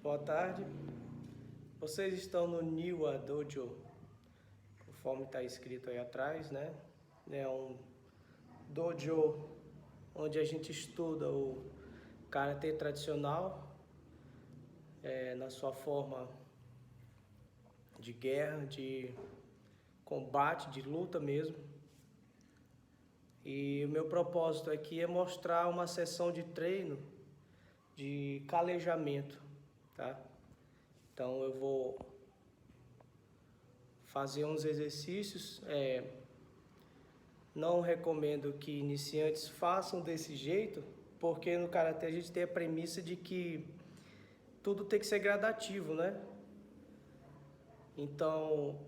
Boa tarde. Vocês estão no Niwa Dojo, conforme está escrito aí atrás, né? É um dojo onde a gente estuda o karatê tradicional, na sua forma de guerra, de combate, de luta mesmo. E o meu propósito aqui é mostrar uma sessão de treino de calejamento, tá? Então eu vou fazer uns exercícios. Não recomendo que iniciantes façam desse jeito, porque no karatê a gente tem a premissa de que tudo tem que ser gradativo, né? Então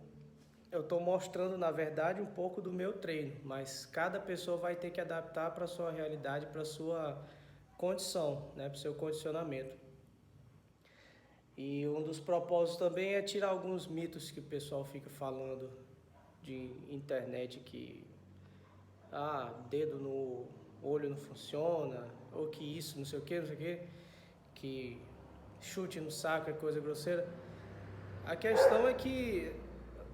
eu estou mostrando na verdade um pouco do meu treino, mas cada pessoa vai ter que adaptar para a sua realidade, para a sua condição, né? Para o seu condicionamento. E um dos propósitos também é tirar alguns mitos que o pessoal fica falando de internet, que dedo no olho não funciona, ou que isso, não sei o que chute no saco é coisa grosseira. A questão é que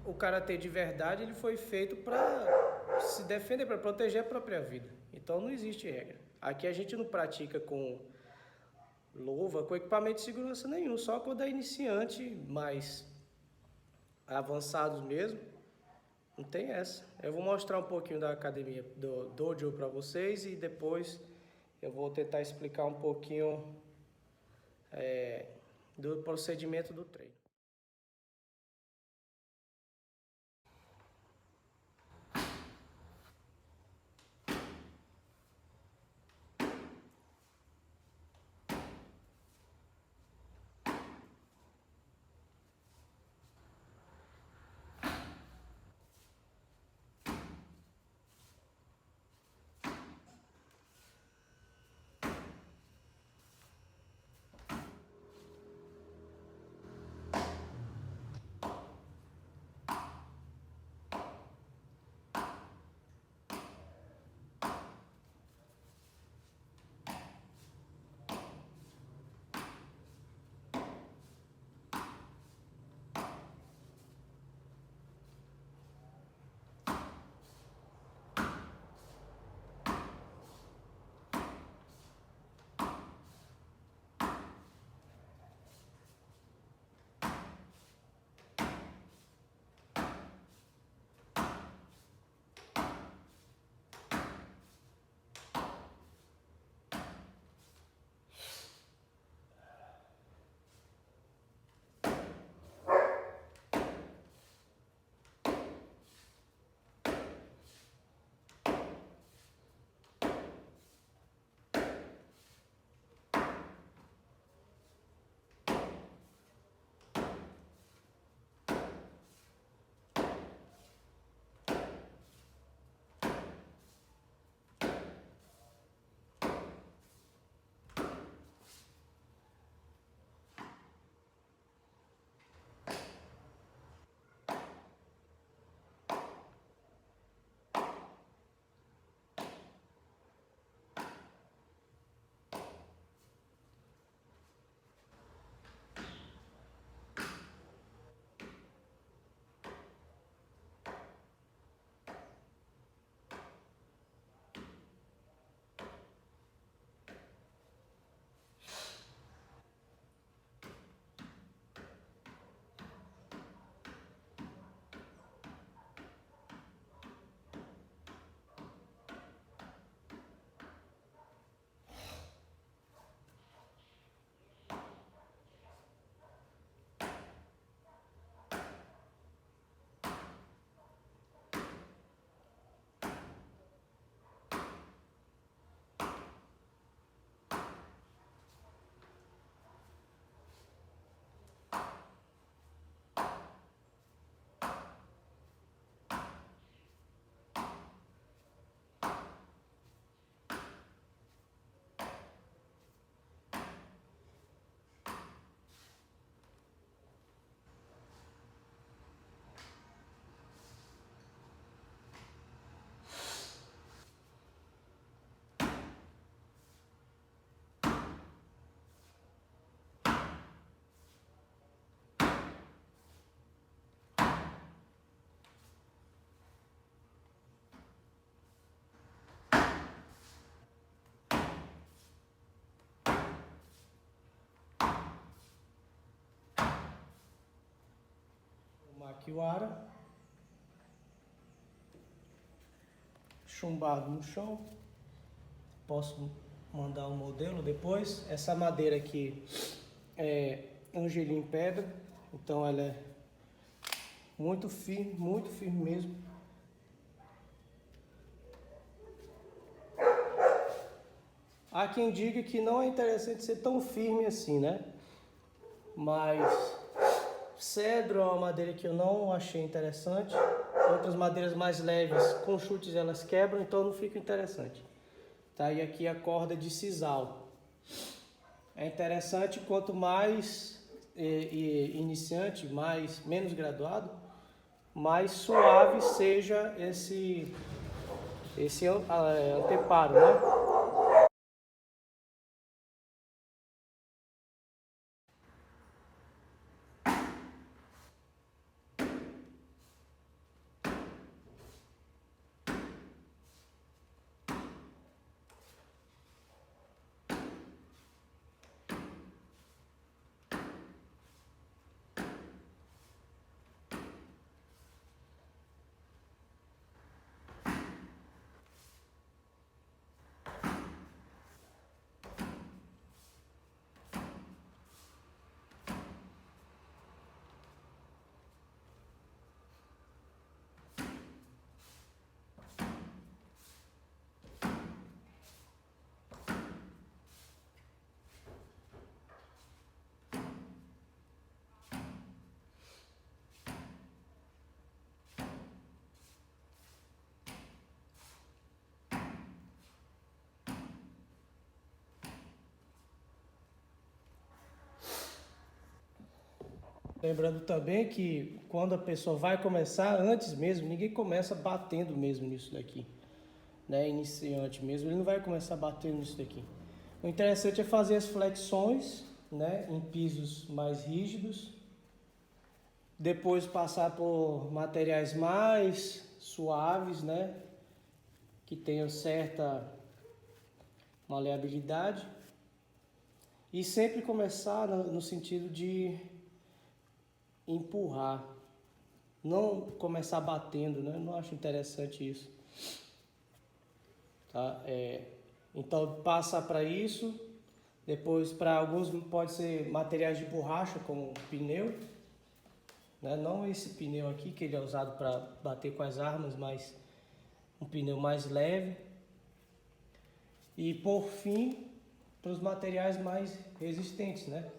o karatê de verdade ele foi feito para se defender, para proteger a própria vida. Então não existe regra. Aqui a gente não pratica com luva, com equipamento de segurança nenhum, só quando é iniciante, mais avançados mesmo. Não tem essa. Eu vou mostrar um pouquinho da academia do dojo para vocês e depois eu vou tentar explicar um pouquinho do procedimento do treino. maquiuara, chumbado no chão. Posso mandar um modelo depois. Essa madeira aqui é angelim pedra, então ela é muito firme mesmo. Há quem diga que não é interessante ser tão firme assim, né? Mas cedro é uma madeira que eu não achei interessante. Outras madeiras mais leves, com chutes elas quebram, então não fica interessante. Tá? E aqui a corda de sisal. É interessante quanto mais iniciante, menos graduado, mais suave seja esse anteparo, né? Lembrando também que quando a pessoa vai começar, antes mesmo, ninguém começa batendo mesmo nisso daqui, né? Iniciante mesmo, ele não vai começar batendo nisso daqui. O interessante é fazer as flexões, né, em pisos mais rígidos, depois passar por materiais mais suaves, né, que tenham certa maleabilidade, e sempre começar no sentido de empurrar, não começar batendo, né? Eu não acho interessante isso, tá? Então passa para isso, depois para alguns pode ser materiais de borracha como pneu, né? Não esse pneu aqui que ele é usado para bater com as armas, mas um pneu mais leve. E por fim, para os materiais mais resistentes, né?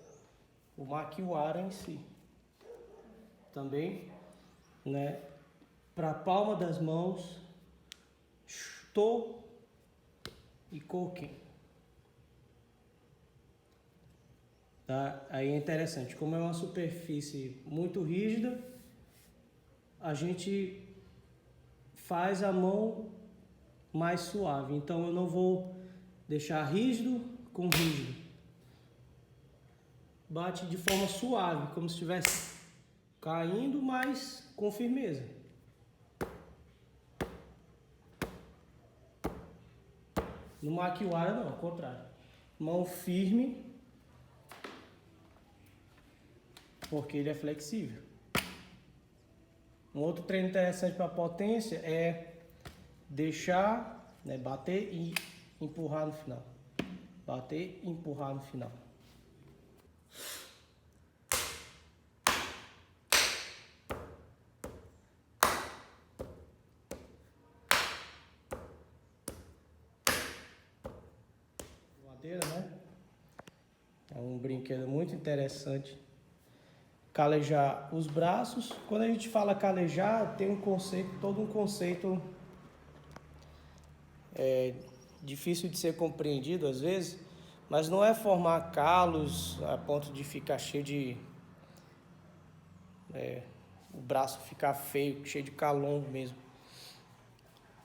O maquiuara em si. Também, né? Para a palma das mãos, tô e coquem. Tá? Aí é interessante, como é uma superfície muito rígida, a gente faz a mão mais suave. Então eu não vou deixar rígido com rígido. Bate de forma suave, como se estivesse caindo, mas com firmeza. No maquiuara não, ao contrário. Mão firme, porque ele é flexível. Um outro treino interessante para potência é deixar, né, bater e empurrar no final. Bater e empurrar no final. Madeira, né? É um brinquedo muito interessante. Calejar os braços. Quando a gente fala calejar, tem um conceito, todo um conceito difícil de ser compreendido às vezes, mas não é formar calos a ponto de ficar cheio de o braço ficar feio, cheio de calombo mesmo.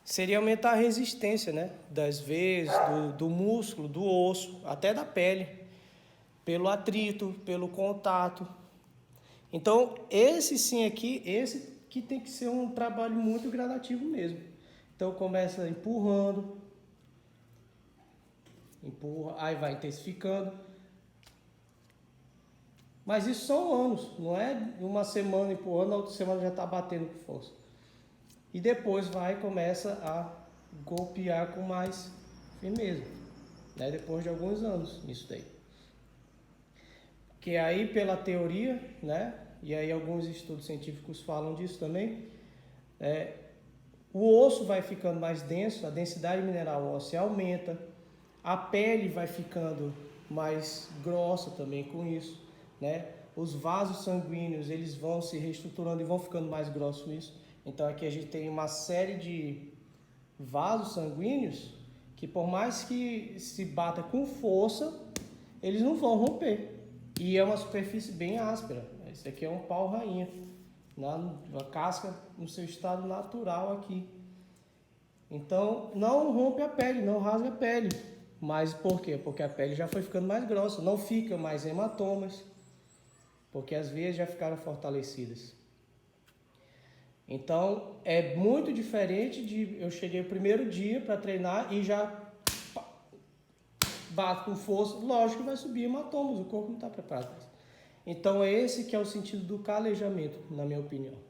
Seria aumentar a resistência, né, das veias, do músculo, do osso, até da pele, pelo atrito, pelo contato. Então, esse que tem que ser um trabalho muito gradativo mesmo. Então, começa empurrando, empurra, aí vai intensificando. Mas isso são anos, não é uma semana empurrando, a outra semana já está batendo com força. E depois começa a golpear com mais firmeza, né? Depois de alguns anos, isso daí. Que aí pela teoria, né? E aí alguns estudos científicos falam disso também, o osso vai ficando mais denso, a densidade mineral óssea aumenta, a pele vai ficando mais grossa também com isso, né? Os vasos sanguíneos, eles vão se reestruturando e vão ficando mais grossos isso. Então aqui a gente tem uma série de vasos sanguíneos que por mais que se bata com força, eles não vão romper. E é uma superfície bem áspera. Esse aqui é um pau-rainha, a casca no seu estado natural aqui. Então não rompe a pele, não rasga a pele. Mas por quê? Porque a pele já foi ficando mais grossa, não fica mais hematomas, porque as veias já ficaram fortalecidas. Então é muito diferente de eu cheguei o primeiro dia para treinar e já bato com força, lógico que vai subir hematomas, o corpo não está preparado. Então é esse que é o sentido do calejamento, na minha opinião.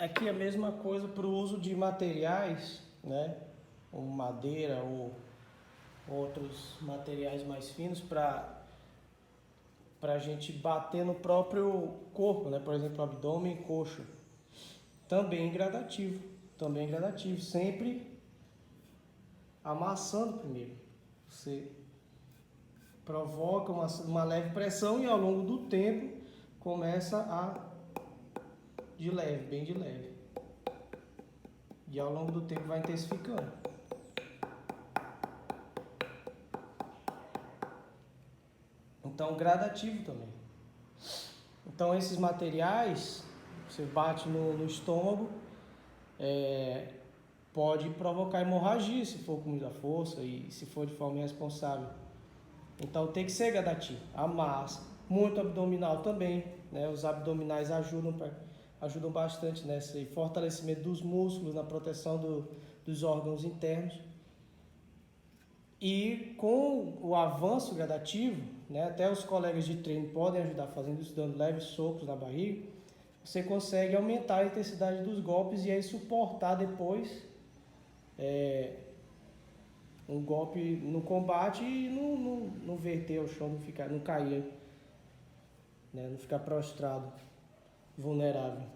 aqui a mesma coisa para o uso de materiais, né? Ou madeira ou outros materiais mais finos para a gente bater no próprio corpo, né? Por exemplo, abdômen e coxa. Também gradativo, sempre amassando primeiro. Você provoca uma leve pressão e ao longo do tempo começa bem de leve. E ao longo do tempo vai intensificando. Então, gradativo também. Então, esses materiais, você bate no estômago, pode provocar hemorragia se for com muita força e se for de forma irresponsável. Então, tem que ser gradativo. Amassa. Muito abdominal também, né? Os abdominais ajudam bastante nesse fortalecimento dos músculos, na proteção dos órgãos internos. E com o avanço gradativo, né, até os colegas de treino podem ajudar fazendo isso, dando leves socos na barriga, você consegue aumentar a intensidade dos golpes e aí suportar depois um golpe no combate e não verter ao chão, não cair, né, não ficar prostrado, vulnerável.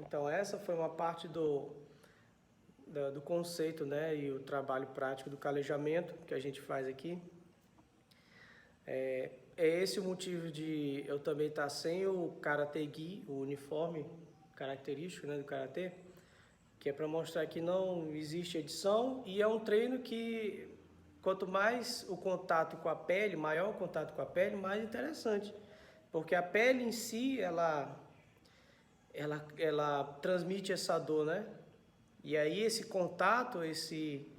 Então essa foi uma parte do conceito, né, e o trabalho prático do calejamento que a gente faz aqui. É esse o motivo de eu também estar sem o Karate Gi, o uniforme característico, né, do Karatê, que é para mostrar que não existe edição e é um treino que quanto mais o contato com a pele, maior o contato com a pele, mais interessante. Porque a pele em si, ela transmite essa dor, né? E aí esse contato, esse,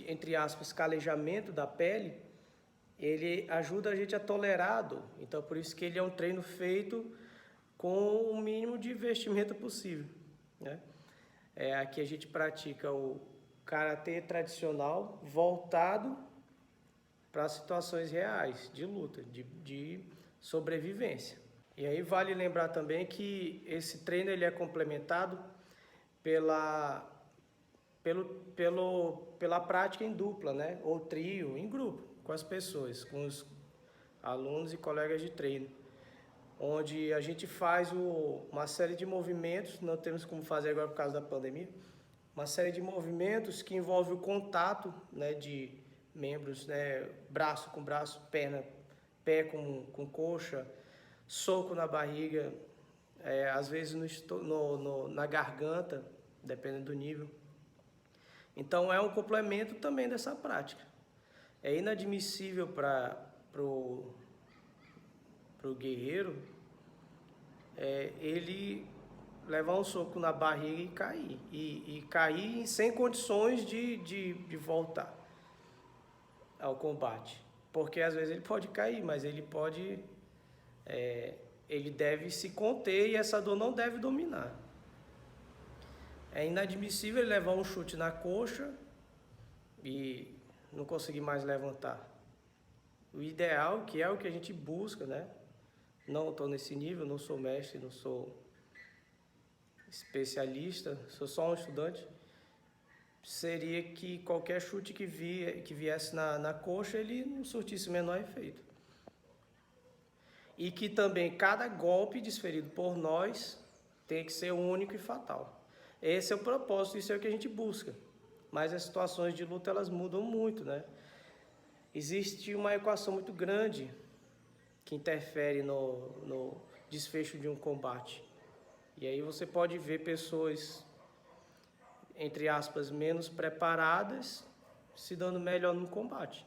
entre aspas, calejamento da pele, ele ajuda a gente a tolerar a dor. Então, por isso que ele é um treino feito com o mínimo de investimento possível, né? Aqui a gente pratica o karatê tradicional voltado para situações reais de luta, de sobrevivência. E aí vale lembrar também que esse treino ele é complementado pela prática em dupla, né? Ou trio, em grupo, com as pessoas, com os alunos e colegas de treino, onde a gente faz uma série de movimentos, não temos como fazer agora por causa da pandemia, uma série de movimentos que envolve o contato, né, de membros, né, braço com braço, pé com coxa, soco na barriga, às vezes na garganta, dependendo do nível. Então é um complemento também dessa prática. É inadmissível para o guerreiro ele levar um soco na barriga e cair. E cair sem condições de voltar ao combate. Porque às vezes ele pode cair, mas ele deve se conter e essa dor não deve dominar. É inadmissível ele levar um chute na coxa e não conseguir mais levantar. O ideal, que é o que a gente busca, né? Não estou nesse nível, não sou mestre, não sou especialista, sou só um estudante. Seria que qualquer chute que viesse na coxa, ele não surtisse o menor efeito. E que também cada golpe desferido por nós tem que ser único e fatal. Esse é o propósito, isso é o que a gente busca. Mas as situações de luta, elas mudam muito, né? Existe uma equação muito grande que interfere no desfecho de um combate. E aí você pode ver pessoas, entre aspas, menos preparadas se dando melhor no combate.